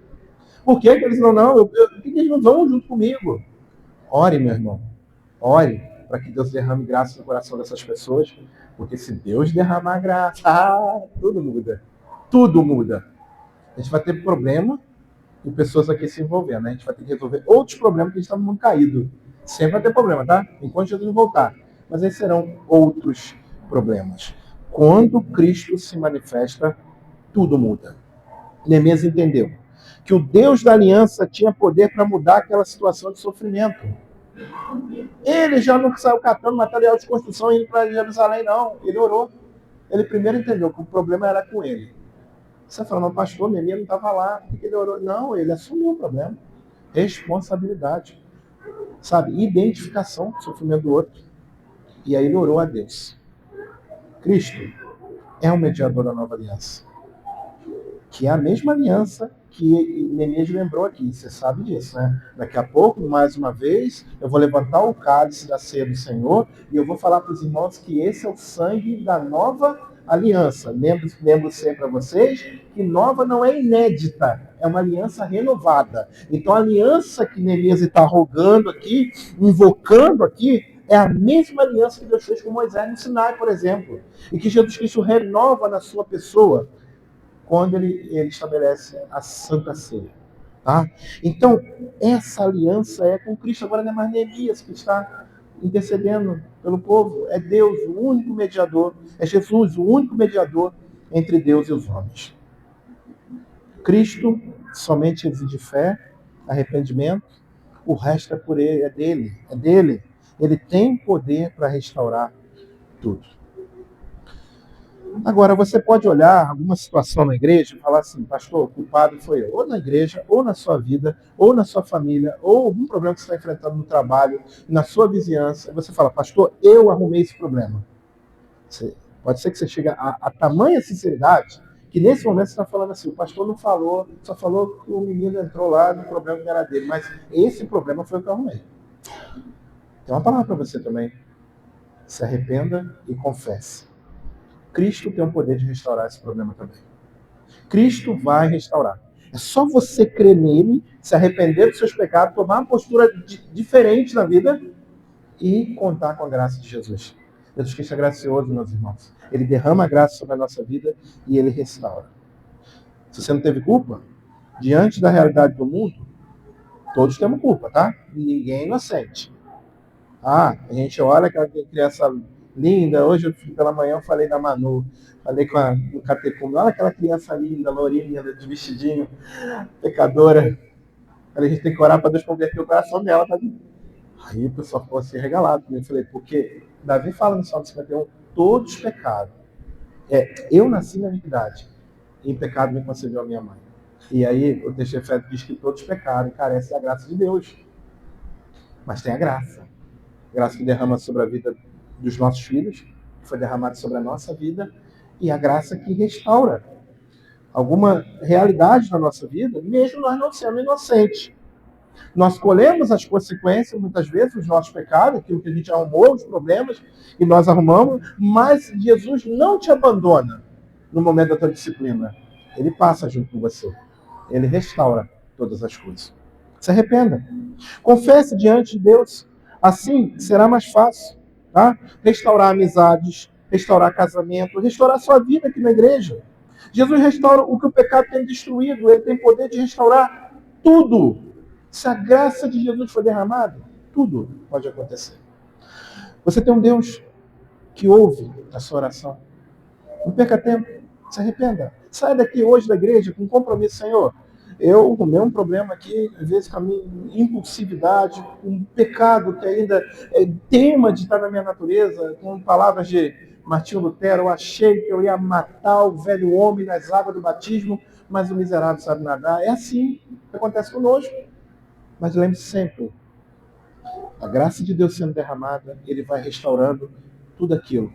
Por que, que eles por que, que eles não vão junto comigo? Ore, meu irmão. Ore para que Deus derrame graça no coração dessas pessoas, porque se Deus derramar graça, tudo muda. Tudo muda. A gente vai ter problema e pessoas aqui se envolvendo, né? A gente vai ter que resolver outros problemas que a gente está no mundo caído. Sempre vai ter problema, tá? Enquanto Jesus não voltar. Mas esses serão outros problemas. Quando Cristo se manifesta, tudo muda. Neemias entendeu que o Deus da aliança tinha poder para mudar aquela situação de sofrimento. Ele já não saiu catando material de construção e indo para Jerusalém, não. Ele orou. Ele primeiro entendeu que o problema era com ele. Você fala, mas pastor, Neemias não estava lá. Por que ele orou? Não, ele assumiu o problema. Responsabilidade. Sabe? Identificação do sofrimento do outro. E aí ele orou a Deus. Cristo é o mediador da nova aliança. Que é a mesma aliança que Neemias lembrou aqui. Você sabe disso, né? Daqui a pouco, mais uma vez, eu vou levantar o cálice da ceia do Senhor e eu vou falar para os irmãos que esse é o sangue da nova aliança. Lembro sempre a vocês que nova não é inédita, é uma aliança renovada. Então a aliança que Neemias está rogando aqui, invocando aqui, é a mesma aliança que Deus fez com Moisés no Sinai, por exemplo. E que Jesus Cristo renova na sua pessoa quando ele estabelece a Santa Ceia. Tá? Então, essa aliança é com Cristo. Agora não é mais Neemias que está intercedendo pelo povo. É Deus, o único mediador. É Jesus, o único mediador entre Deus e os homens. Cristo somente exige fé, arrependimento. O resto é por ele, é dele. É dele. Ele tem poder para restaurar tudo. Agora, você pode olhar alguma situação na igreja e falar assim, pastor, o culpado foi eu. Ou na igreja, ou na sua vida, ou na sua família, ou algum problema que você está enfrentando no trabalho, na sua vizinhança. E você fala, pastor, eu arrumei esse problema. Pode ser que você chegue a tamanha sinceridade que nesse momento você está falando assim, o pastor não falou, só falou que o menino entrou lá no problema que era dele, mas esse problema foi o que eu arrumei. Tem uma palavra para você também. Se arrependa e confesse. Cristo tem o poder de restaurar esse problema também. Cristo vai restaurar. É só você crer nele, se arrepender dos seus pecados, tomar uma postura diferente na vida e contar com a graça de Jesus. Jesus Cristo é gracioso, meus irmãos. Ele derrama a graça sobre a nossa vida e ele restaura. Se você não teve culpa, diante da realidade do mundo, todos temos culpa, tá? Ninguém é inocente. A gente olha aquela criança linda. Hoje, pela manhã, eu falei da Manu. Falei com o catecúmeno. Olha aquela criança linda, lourinha, de vestidinho, pecadora. A gente tem que orar para Deus converter o coração dela. Tá? Aí o pessoal ficou assim regalado. Eu falei, porque Davi fala no Salmo 51, todos pecaram. Eu nasci na iniquidade. E em pecado me concebeu a minha mãe. E aí o texto de Efésios diz que todos pecaram e carecem da graça de Deus. Mas tem a graça. Graça que derrama sobre a vida dos nossos filhos, que foi derramada sobre a nossa vida, e a graça que restaura alguma realidade na nossa vida, mesmo nós não sendo inocentes. Nós colhemos as consequências, muitas vezes, dos nossos pecados, aquilo que a gente arrumou, os problemas que nós arrumamos, mas Jesus não te abandona no momento da tua disciplina. Ele passa junto com você. Ele restaura todas as coisas. Se arrependa. Confesse diante de Deus. Assim será mais fácil. Tá? Restaurar amizades, restaurar casamento, restaurar sua vida aqui na igreja. Jesus restaura o que o pecado tem destruído. Ele tem poder de restaurar tudo. Se a graça de Jesus for derramada, tudo pode acontecer. Você tem um Deus que ouve a sua oração. Não perca tempo. Se arrependa. Sai daqui hoje da igreja com compromisso, Senhor. O mesmo problema aqui, às vezes, com a minha impulsividade, um pecado que ainda é tema de estar na minha natureza, com palavras de Martinho Lutero, eu achei que eu ia matar o velho homem nas águas do batismo, mas o miserável sabe nadar. É assim que acontece conosco. Mas lembre-se sempre, a graça de Deus sendo derramada, Ele vai restaurando tudo aquilo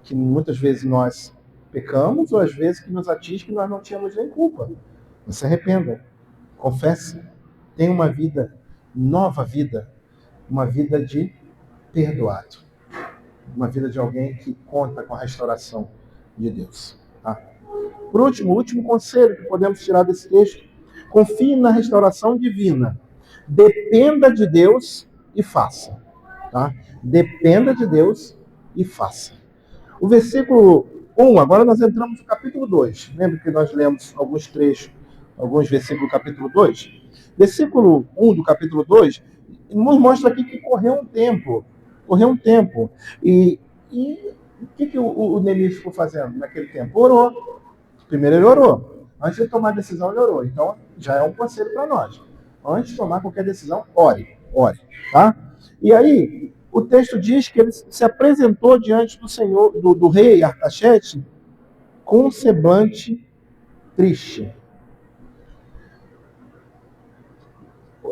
que muitas vezes nós pecamos, ou às vezes que nos atinge que nós não tínhamos nem culpa. Não se arrependa, confesse, tenha uma vida, nova vida, uma vida de perdoado, uma vida de alguém que conta com a restauração de Deus. Tá? Por último, o último conselho que podemos tirar desse texto: confie na restauração divina, dependa de Deus e faça. Tá? Dependa de Deus e faça. O versículo 1, agora nós entramos no capítulo 2. Lembra que nós lemos alguns trechos, alguns versículos do capítulo 2? Versículo 1 do capítulo 2 nos mostra aqui que correu um tempo. Correu um tempo. E o que o Neemias ficou fazendo naquele tempo? Orou. Primeiro ele orou. Antes de tomar a decisão, ele orou. Então, já é um conselho para nós. Antes de tomar qualquer decisão, ore. Ore. Tá? E aí, o texto diz que ele se apresentou diante do Senhor, do rei Artaxerxes, com um semblante triste.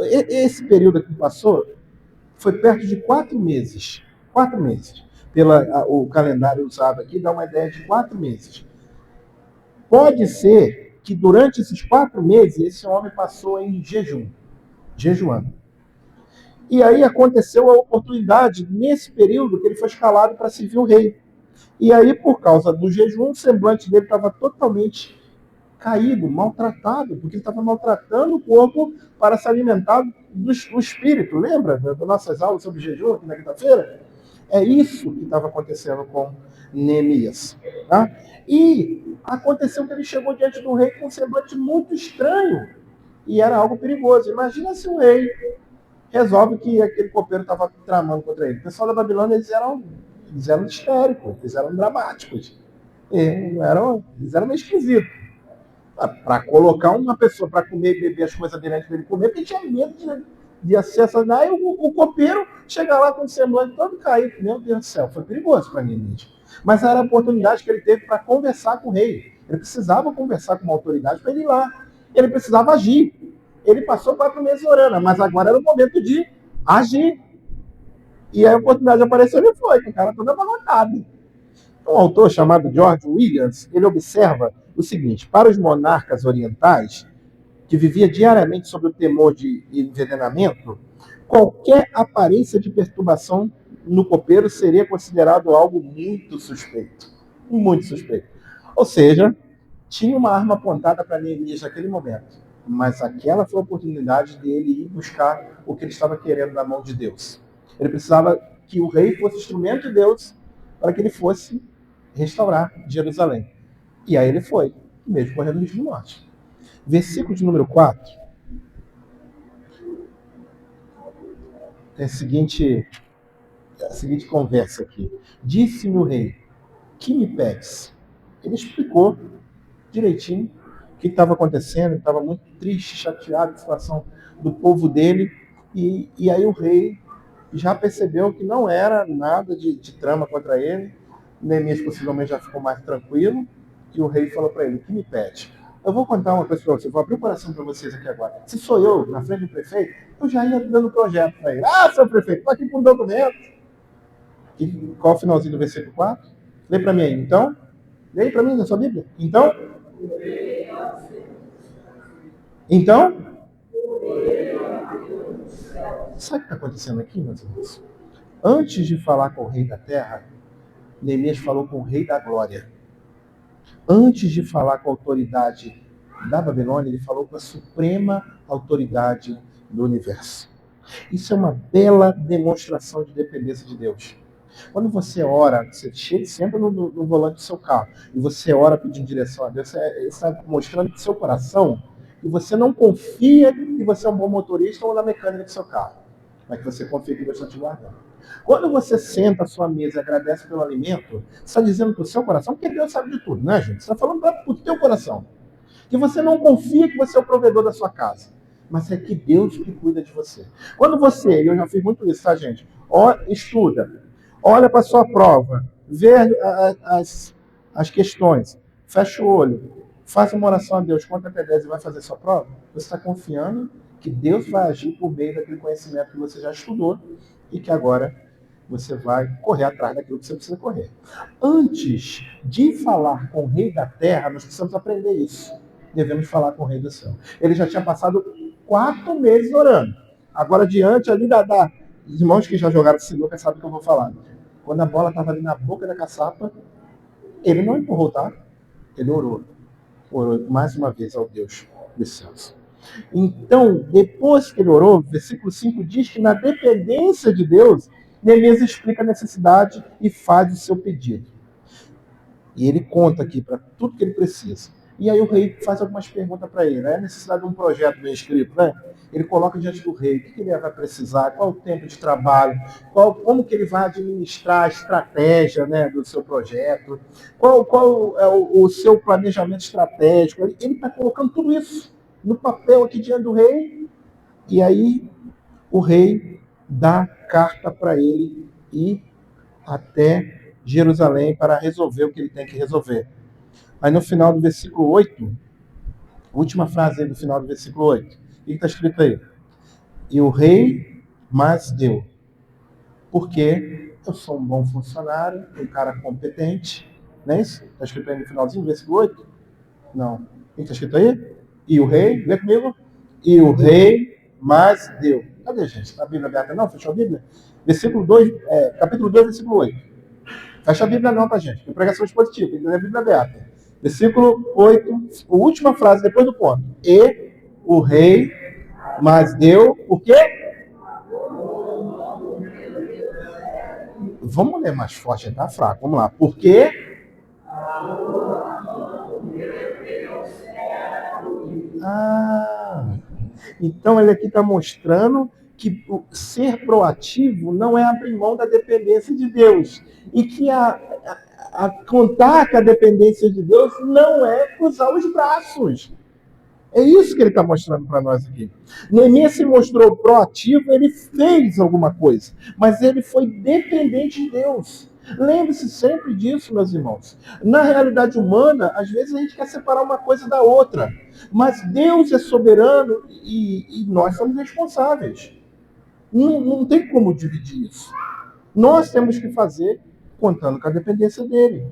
Esse período que passou foi perto de 4 meses. 4 meses. O calendário usado aqui dá uma ideia de 4 meses. Pode ser que durante esses 4 meses esse homem passou em jejum, jejuando. E aí aconteceu a oportunidade, nesse período, que ele foi escalado para servir o rei. E aí, por causa do jejum, o semblante dele estava totalmente caído, maltratado, porque ele estava maltratando o corpo para se alimentar do espírito. Lembra das nossas aulas sobre jejum aqui na quinta-feira? É isso que estava acontecendo com Neemias. Tá? E aconteceu que ele chegou diante do rei com um semblante muito estranho. E era algo perigoso. Imagina se o rei resolve que aquele copeiro estava tramando contra ele. O pessoal da Babilônia, eles eram histéricos, eles eram dramáticos. Eles eram meio esquisitos. Para colocar uma pessoa para comer e beber as coisas dele antes dele comer, porque tinha medo de assassinar, e o copeiro chegar lá com o semblante todo caído. Meu Deus do céu, foi perigoso para mim. Mas era a oportunidade que ele teve para conversar com o rei. Ele precisava conversar com uma autoridade para ele ir lá. Ele precisava agir. Ele passou 4 meses orando, mas agora era o momento de agir. E a oportunidade apareceu e ele foi, com o cara todo abarrotado. Um autor chamado George Williams, ele observa o seguinte: para os monarcas orientais, que vivia diariamente sob o temor de envenenamento, qualquer aparência de perturbação no copeiro seria considerado algo muito suspeito. Muito suspeito. Ou seja, tinha uma arma apontada para Neemias naquele momento, mas aquela foi a oportunidade dele ir buscar o que ele estava querendo da mão de Deus. Ele precisava que o rei fosse instrumento de Deus para que ele fosse restaurar Jerusalém. E aí ele foi, mesmo correndo o risco de morte. Versículo de número 4 tem a seguinte conversa aqui. Disse-me o rei: que me pedes? Ele explicou direitinho o que estava acontecendo. Ele estava muito triste, chateado com a situação do povo dele. E aí o rei já percebeu que não era nada de trama contra ele. Neemias possivelmente já ficou mais tranquilo. E o rei falou para ele: o que me pede? Eu vou contar uma coisa para vocês, vou abrir o coração para vocês aqui agora. Se sou eu, na frente do prefeito, eu já ia dando projeto para ele. Ah, seu prefeito, estou aqui com um documento. E qual é o finalzinho do versículo 4? Lê para mim aí. Então, lê para mim na sua Bíblia. Então, sabe o que está acontecendo aqui, meus irmãos? Antes de falar com o rei da terra, Neemias falou com o rei da glória. Antes de falar com a autoridade da Babilônia, ele falou com a suprema autoridade do universo. Isso é uma bela demonstração de dependência de Deus. Quando você ora, você senta no volante do seu carro e você ora pedindo direção a Deus, você está mostrando que seu coração, que você não confia que você é um bom motorista ou na mecânica do seu carro, mas que você confia que Deus está te guardando. Quando você senta à sua mesa e agradece pelo alimento, você está dizendo para o seu coração, porque Deus sabe de tudo, né, gente? Você está falando para o teu coração. que você não confia que você é o provedor da sua casa, mas é que Deus que cuida de você. Quando você, e eu já fiz muito isso, tá, gente? Estuda, olha para a sua prova, vê as questões, fecha o olho, faz uma oração a Deus, conta até 10 e vai fazer sua prova, você está confiando que Deus vai agir por meio daquele conhecimento que você já estudou e que agora você vai correr atrás daquilo que você precisa correr. Antes de falar com o rei da terra, nós precisamos aprender isso. Devemos falar com o rei do céu. Ele já tinha passado 4 meses orando. Agora, diante ali os irmãos que já jogaram sinuca sabem o que eu vou falar. Quando a bola estava ali na boca da caçapa, ele não empurrou, tá? Ele orou. Orou mais uma vez ao Deus dos céus. Então, depois que ele orou, versículo 5 diz que na dependência de Deus, Neemias explica a necessidade e faz o seu pedido. E ele conta aqui para tudo que ele precisa. E aí o rei faz algumas perguntas para ele, né? A necessidade de um projeto bem escrito, né? Ele coloca diante do rei o que ele vai precisar, qual o tempo de trabalho, como que ele vai administrar a estratégia, né, do seu projeto, qual é o seu planejamento estratégico. Ele está colocando tudo isso no papel aqui diante do rei, e aí o rei dá carta para ele ir até Jerusalém para resolver o que ele tem que resolver. Aí no final do versículo 8, última frase aí do final do versículo 8, o que está escrito aí? E o rei mais deu, porque eu sou um bom funcionário, um cara competente, não é isso? Está escrito aí no finalzinho do versículo 8? Não. O que está escrito aí? E o rei, lê comigo? E o rei mais deu. Cadê, gente? Está a Bíblia aberta? Não? Fechou a Bíblia? Versículo 2, capítulo 2, versículo 8. Fecha a Bíblia não, tá, gente? É pregação expositiva, tem que ler a Bíblia aberta. Versículo 8, a última frase depois do ponto. E o rei mais deu o quê? Vamos ler mais forte, tá fraco. Vamos lá. Porque então ele aqui está mostrando que ser proativo não é abrir mão da dependência de Deus. E que a contar com a dependência de Deus não é cruzar os braços. É isso que ele está mostrando para nós aqui. Neemias se mostrou proativo, ele fez alguma coisa, mas ele foi dependente de Deus. Lembre-se sempre disso, meus irmãos. Na realidade humana, às vezes a gente quer separar uma coisa da outra, mas Deus é soberano e nós somos responsáveis. Não tem como dividir isso. Nós temos que fazer contando com a dependência dele.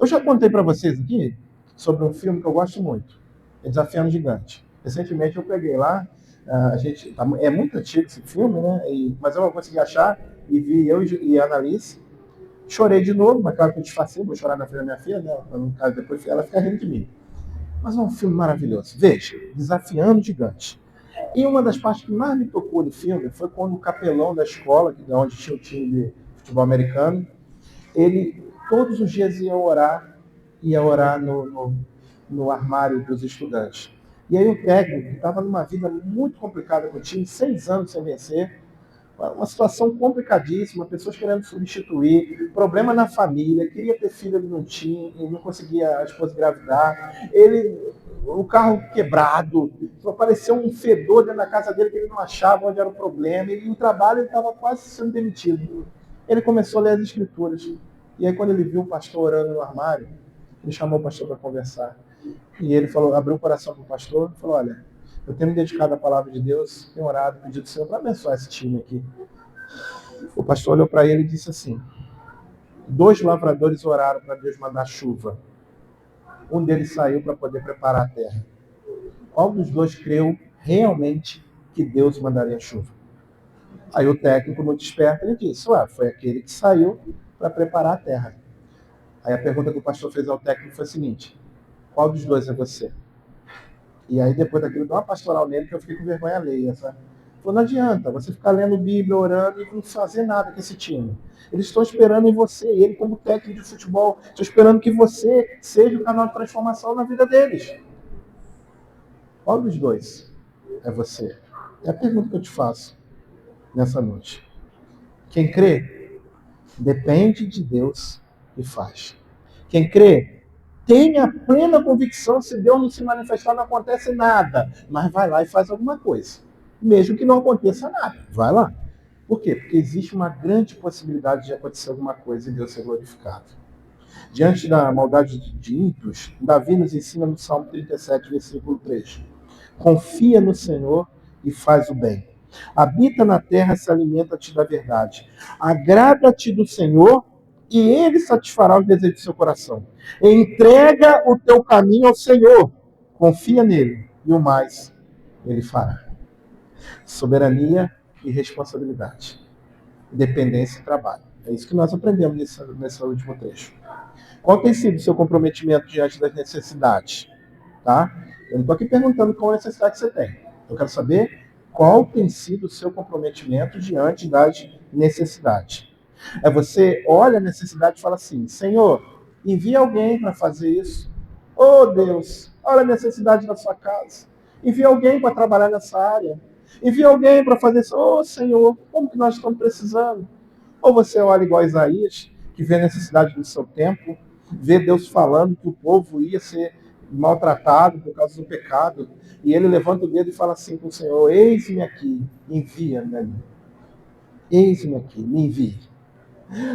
Eu já contei para vocês aqui sobre um filme que eu gosto muito. É Desafiando o Gigante. Recentemente eu peguei lá, é muito antigo esse filme, né? Mas eu não consegui achar e vi eu e a Annalise. Chorei de novo, mas claro que eu disfarcei, vou chorar na frente da minha filha, né? Para depois ela ficar rindo de mim. Mas é um filme maravilhoso. Veja, Desafiando o Gigante. E uma das partes que mais me tocou do filme foi quando o capelão da escola, onde tinha o time de futebol americano, ele todos os dias ia orar no armário dos estudantes. E aí o técnico estava numa vida muito complicada com o time, 6 anos sem vencer, uma situação complicadíssima, pessoas querendo substituir, problema na família, queria ter filho, ele não tinha, ele não conseguia a esposa engravidar, o carro quebrado, apareceu um fedor dentro da casa dele que ele não achava onde era o problema, e no trabalho ele estava quase sendo demitido. Ele começou a ler as escrituras, e aí quando ele viu o pastor orando no armário, ele chamou o pastor para conversar. E ele falou, abriu o coração para o pastor e falou, olha, eu tenho me dedicado à palavra de Deus, tenho orado, pedido ao Senhor para abençoar esse time aqui. O pastor olhou para ele e disse assim, 2 lavradores oraram para Deus mandar chuva. Um deles saiu para poder preparar a terra. Qual dos 2 creu realmente que Deus mandaria chuva? Aí o técnico, muito esperto, ele disse, foi aquele que saiu para preparar a terra. Aí a pergunta que o pastor fez ao técnico foi a seguinte, qual dos 2 é você? E aí depois daquilo deu uma pastoral nele que eu fiquei com vergonha alheia, sabe? Falou, não adianta você ficar lendo Bíblia, orando e não fazer nada com esse time. Eles estão esperando em você, ele como técnico de futebol, estão esperando que você seja o canal de transformação na vida deles. Qual dos 2 é você? É a pergunta que eu te faço nessa noite. Quem crê, depende de Deus e faz. Quem crê, Tenha plena convicção, se Deus não se manifestar, não acontece nada. Mas vai lá e faz alguma coisa. Mesmo que não aconteça nada. Vai lá. Por quê? Porque existe uma grande possibilidade de acontecer alguma coisa e Deus ser glorificado. Diante da maldade de ímpios, Davi nos ensina no Salmo 37, versículo 3. Confia no Senhor e faz o bem. Habita na terra, se alimenta-te da verdade. Agrada-te do Senhor e Ele satisfará os desejos do seu coração. Entrega o teu caminho ao Senhor. Confia nele e o mais Ele fará. Soberania e responsabilidade. Dependência e trabalho. É isso que nós aprendemos nesse último trecho. Qual tem sido o seu comprometimento diante das necessidades? Tá? Eu não estou aqui perguntando qual necessidade você tem. Eu quero saber qual tem sido o seu comprometimento diante das necessidades. É você olha a necessidade e fala assim, Senhor, envia alguém para fazer isso. Oh Deus, olha a necessidade da sua casa. Envia alguém para trabalhar nessa área. Envia alguém para fazer isso. Oh Senhor, como que nós estamos precisando? Ou você olha igual a Isaías, que vê a necessidade do seu tempo, vê Deus falando que o povo ia ser maltratado por causa do pecado, e ele levanta o dedo e fala assim com o Senhor, eis-me aqui, envia-me ali. Eis-me aqui, me envie.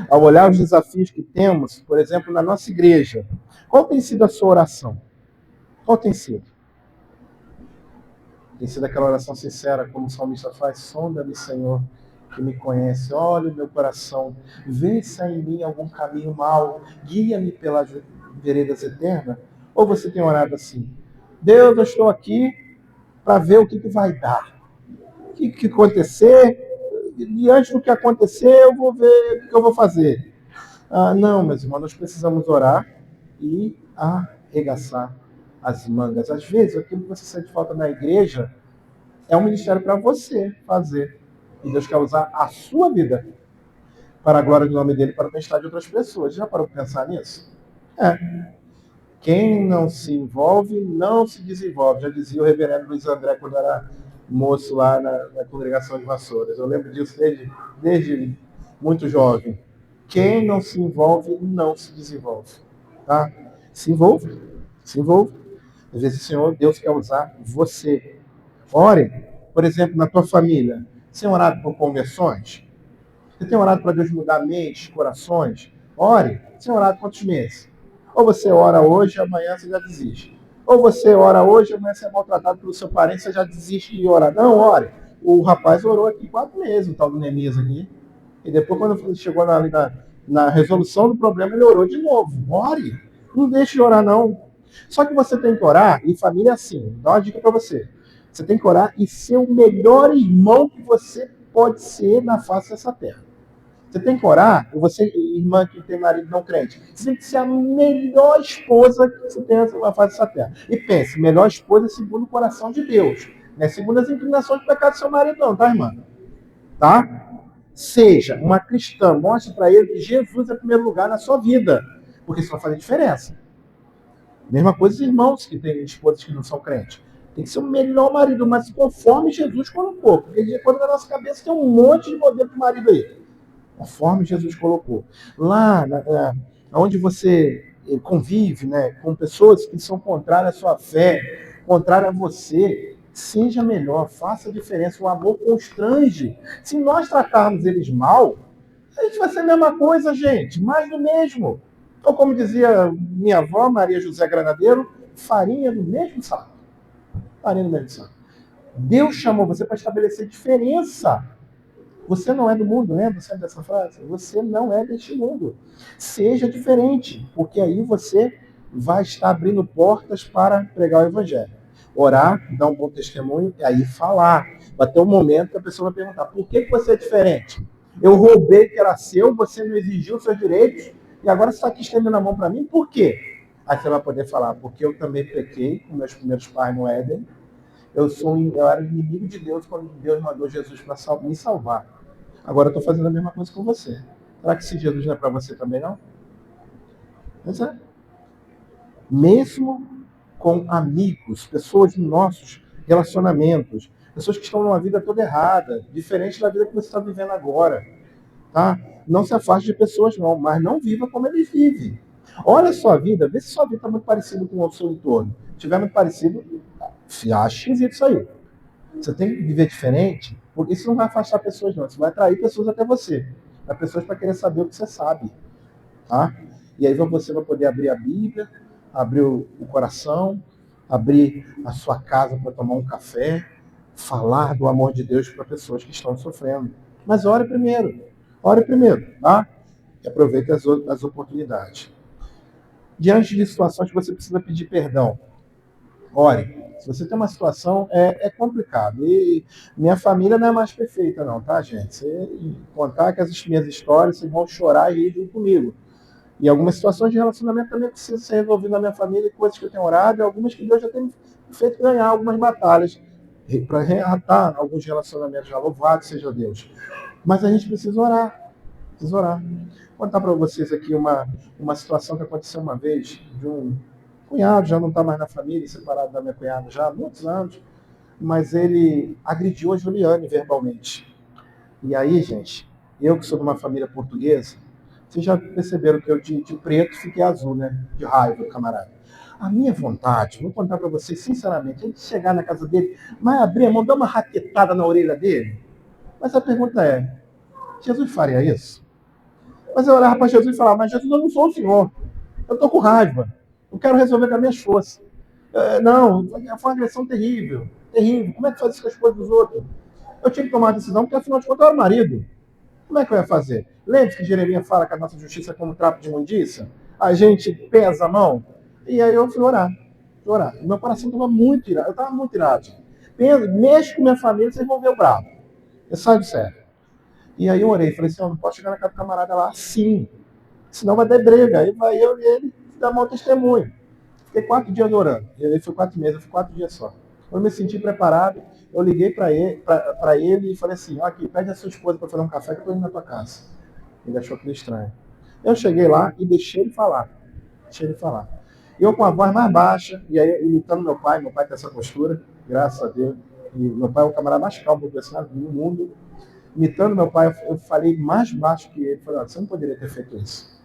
Ao olhar os desafios que temos, por exemplo, na nossa igreja, qual tem sido a sua oração? Qual tem sido? Tem sido aquela oração sincera, como o salmista faz, sonda-me, Senhor, que me conhece, olha o meu coração, vê se há em mim algum caminho mau, guia-me pelas veredas eternas. Ou você tem orado assim, Deus, eu estou aqui para ver o que vai dar. O que acontecer, diante do que acontecer, eu vou ver o que eu vou fazer. Não, meus irmãos, nós precisamos orar e arregaçar as mangas. Às vezes, aquilo que você sente falta na igreja é um ministério para você fazer. E Deus quer usar a sua vida para a glória do nome dele, para o bem-estar de outras pessoas. Já parou para pensar nisso? Quem não se envolve, não se desenvolve. Já dizia o reverendo Luiz André quando era moço lá na congregação de Vassouras. Eu lembro disso desde muito jovem. Quem não se envolve, não se desenvolve. Tá? Se envolve. Se envolve. Às vezes o Senhor, Deus quer usar você. Ore, por exemplo, na tua família. Você tem orado por conversões? Você tem orado para Deus mudar mentes, corações? Ore. Você tem orado quantos meses? Ou você ora hoje, amanhã você já desiste. Ou você ora hoje, amanhã você é maltratado pelo seu parente, você já desiste de orar. Não, ore. O rapaz orou aqui 4 meses, o tal do Neemias aqui. E depois, quando chegou na resolução do problema, ele orou de novo. Ore. Não deixe de orar, não. Só que você tem que orar, e família é assim. Dá uma dica para você. Você tem que orar e ser o melhor irmão que você pode ser na face dessa terra. Você tem que orar, e você, irmã que tem marido não crente, você tem que ser a melhor esposa que você tem na face dessa terra. E pense, melhor esposa segundo o coração de Deus. Não é segundo as inclinações do pecado do seu marido, não, tá, irmã? Tá? Seja uma cristã, mostre para ele que Jesus é o primeiro lugar na sua vida, porque isso vai fazer diferença. Mesma coisa os irmãos que têm esposas que não são crentes. Tem que ser o melhor marido, mas conforme Jesus colocou. Porque de acordo com a nossa cabeça tem um monte de modelo de marido aí. Conforme Jesus colocou. Lá, onde você convive, né, com pessoas que são contrárias à sua fé, contrárias a você, seja melhor, faça a diferença. O amor constrange. Se nós tratarmos eles mal, a gente vai ser a mesma coisa, gente. Mais do mesmo. Ou como dizia minha avó, Maria José Granadeiro, farinha do mesmo saco. Farinha do mesmo saco. Deus chamou você para estabelecer diferença. Você não é do mundo, lembra sempre dessa frase? Você não é deste mundo. Seja diferente, porque aí você vai estar abrindo portas para pregar o evangelho. Orar, dar um bom testemunho e aí falar. Vai ter um momento que a pessoa vai perguntar, por que você é diferente? Eu roubei que era seu, você não exigiu seus direitos, e agora você está aqui estendendo a mão para mim, por quê? Aí você vai poder falar, porque eu também pequei com meus primeiros pais no Éden, eu era inimigo de Deus quando Deus mandou Jesus para me salvar. Agora eu estou fazendo a mesma coisa com você. Será que esse Jesus não é para você também, não? Pois é. Mesmo com amigos, pessoas nos nossos relacionamentos, pessoas que estão numa vida toda errada, diferente da vida que você está vivendo agora. Tá? Não se afaste de pessoas, não, mas não viva como eles vivem. Olha a sua vida, vê se sua vida está muito parecida com o seu entorno. Se estiver muito parecido, acha esquisito isso aí. Você tem que viver diferente, porque isso não vai afastar pessoas, não. Isso vai atrair pessoas até você. Vai pessoas para querer saber o que você sabe. Tá? E aí você vai poder abrir a Bíblia, abrir o coração, abrir a sua casa para tomar um café, falar do amor de Deus para pessoas que estão sofrendo. Mas ore primeiro, tá? E aproveite as oportunidades. Diante de situações que você precisa pedir perdão, ore. Se você tem uma situação, é complicado. E minha família não é mais perfeita, não, tá, gente? Você contar com as minhas histórias, vocês vão chorar e rir junto comigo. E algumas situações de relacionamento também precisam ser resolvidas na minha família, coisas que eu tenho orado, e algumas que Deus já tem feito ganhar algumas batalhas para reatar alguns relacionamentos já. Louvado seja Deus. Mas a gente precisa orar. Precisa orar. Vou contar para vocês aqui uma situação que aconteceu uma vez de um cunhado, já não está mais na família, separado da minha cunhada já há muitos anos, mas ele agrediu a Juliane verbalmente. E aí, gente, eu que sou de uma família portuguesa, vocês já perceberam que eu de preto fiquei azul, né? De raiva, camarada. A minha vontade, vou contar para vocês sinceramente, é de chegar na casa dele, mas abrir a mão, dar uma raquetada na orelha dele. Mas a pergunta é, Jesus faria isso? Mas eu olhava para Jesus e falava, mas Jesus, eu não sou o Senhor. Eu estou com raiva. Eu quero resolver com as minhas forças. Não, foi uma agressão terrível. Terrível. Como é que faz isso com as coisas dos outros? Eu tinha que tomar uma decisão, porque afinal de contas eu era o marido. Como é que eu ia fazer? Lembre-se que Jeremias fala que a nossa justiça é como trapo de imundícia? A gente pesa a mão. E aí eu fui orar. Fui orar. Meu coração estava muito irado. Eu estava muito irado. Mexe com minha família, vocês vão ver o bravo. Eu saio do sério. E aí eu orei. Falei assim, não posso chegar na casa do camarada lá assim. Senão vai dar briga. Aí vai eu e ele dar mau testemunho. Fiquei 4 dias orando. Ele foi 4 meses, eu fui 4 dias só. Quando eu me senti preparado, eu liguei para ele e falei assim, aqui, pede a sua esposa para fazer um café que eu estou indo na tua casa. Ele achou aquilo estranho. Eu cheguei lá e deixei ele falar. Deixei ele falar. Eu com a voz mais baixa, e aí imitando meu pai tem essa postura, graças a Deus. E meu pai é o camarada mais calmo no mundo. Imitando meu pai, eu falei mais baixo que ele. Falei, você não poderia ter feito isso.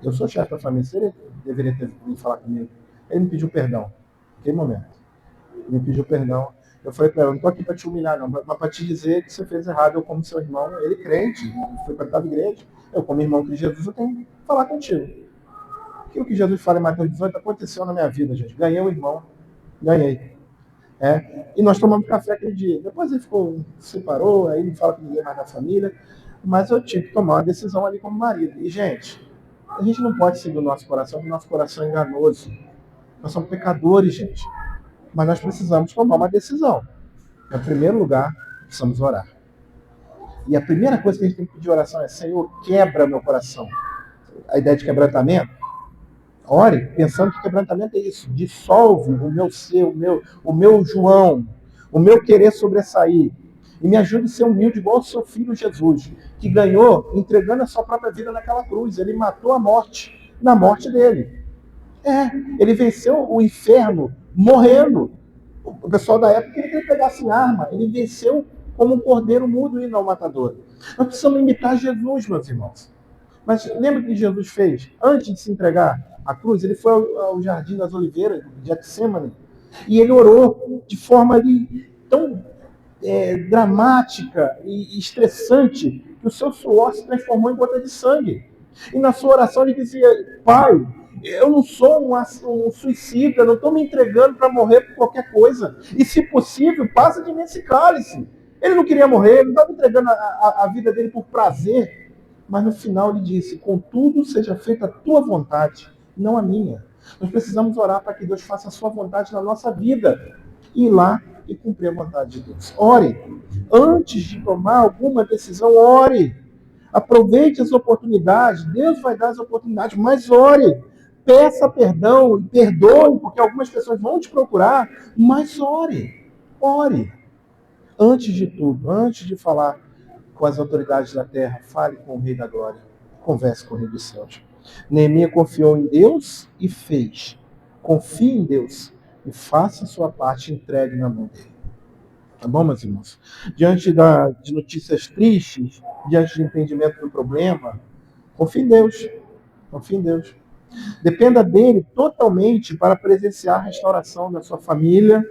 Eu sou chefe da família, você deveria ter vindo falar comigo. Ele me pediu perdão. Naquele momento. Ele me pediu perdão. Eu falei para ele, eu não estou aqui para te humilhar, não, mas para te dizer que você fez errado. Eu, como seu irmão, ele crente, foi para a igreja. Eu, como irmão de Jesus, eu tenho que falar contigo. Aquilo que Jesus fala em Mateus 18 aconteceu na minha vida, gente. Ganhei um irmão. Ganhei. E nós tomamos café aquele dia. Depois ele separou, aí não fala com ninguém mais da família. Mas eu tive que tomar uma decisão ali como marido. E, gente, a gente não pode seguir o nosso coração, porque o nosso coração é enganoso. Nós somos pecadores, gente. Mas nós precisamos tomar uma decisão. Em primeiro lugar, precisamos orar. E a primeira coisa que a gente tem que pedir oração é, Senhor, quebra meu coração. A ideia de quebrantamento, ore pensando que quebrantamento é isso. Dissolve o meu ser, o meu João, o meu querer sobressair. E me ajude a ser humilde igual ao seu filho Jesus, que ganhou entregando a sua própria vida naquela cruz. Ele matou a morte na morte dele. Ele venceu o inferno morrendo. O pessoal da época queria que ele pegasse arma. Ele venceu como um cordeiro mudo e não matador. Nós precisamos imitar Jesus, meus irmãos. Mas lembra o que Jesus fez? Antes de se entregar à cruz, ele foi ao Jardim das Oliveiras, de Getsemane, e ele orou de forma ali tão dramática e estressante que o seu suor se transformou em gota de sangue. E na sua oração ele dizia, Pai, eu não sou um suicida, não estou me entregando para morrer por qualquer coisa. E se possível, passa de mim esse cálice. Ele não queria morrer, ele não estava entregando a vida dele por prazer. Mas no final ele disse, contudo seja feita a tua vontade, não a minha. Nós precisamos orar para que Deus faça a sua vontade na nossa vida. Ir lá e cumprir a vontade de Deus. Ore. Antes de tomar alguma decisão, ore. Aproveite as oportunidades. Deus vai dar as oportunidades, mas ore. Peça perdão e perdoe, porque algumas pessoas vão te procurar, mas ore. Ore. Antes de tudo, antes de falar com as autoridades da terra, fale com o Rei da Glória. Converse com o Rei dos Céus. Neemias confiou em Deus e fez. Confie em Deus e faça a sua parte, entregue na mão dele. Tá bom, meus irmãos? Diante de notícias tristes, diante de entendimento do problema, confie em Deus. Confie em Deus. Dependa dele totalmente para presenciar a restauração da sua família,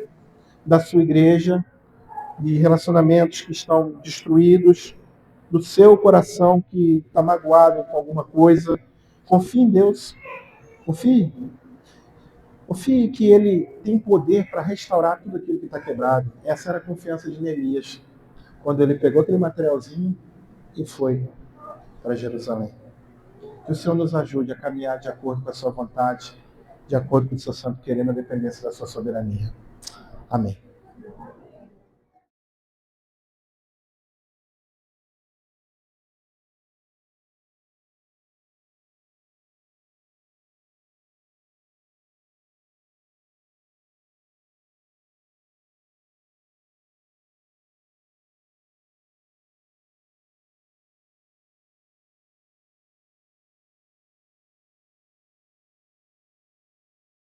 da sua igreja, de relacionamentos que estão destruídos, do seu coração que está magoado com alguma coisa. Confie em Deus. Confie. Confie que Ele tem poder para restaurar tudo aquilo que está quebrado. Essa era a confiança de Neemias, quando ele pegou aquele materialzinho e foi para Jerusalém. Que o Senhor nos ajude a caminhar de acordo com a sua vontade, de acordo com o seu santo querer, na dependência da sua soberania. Amém.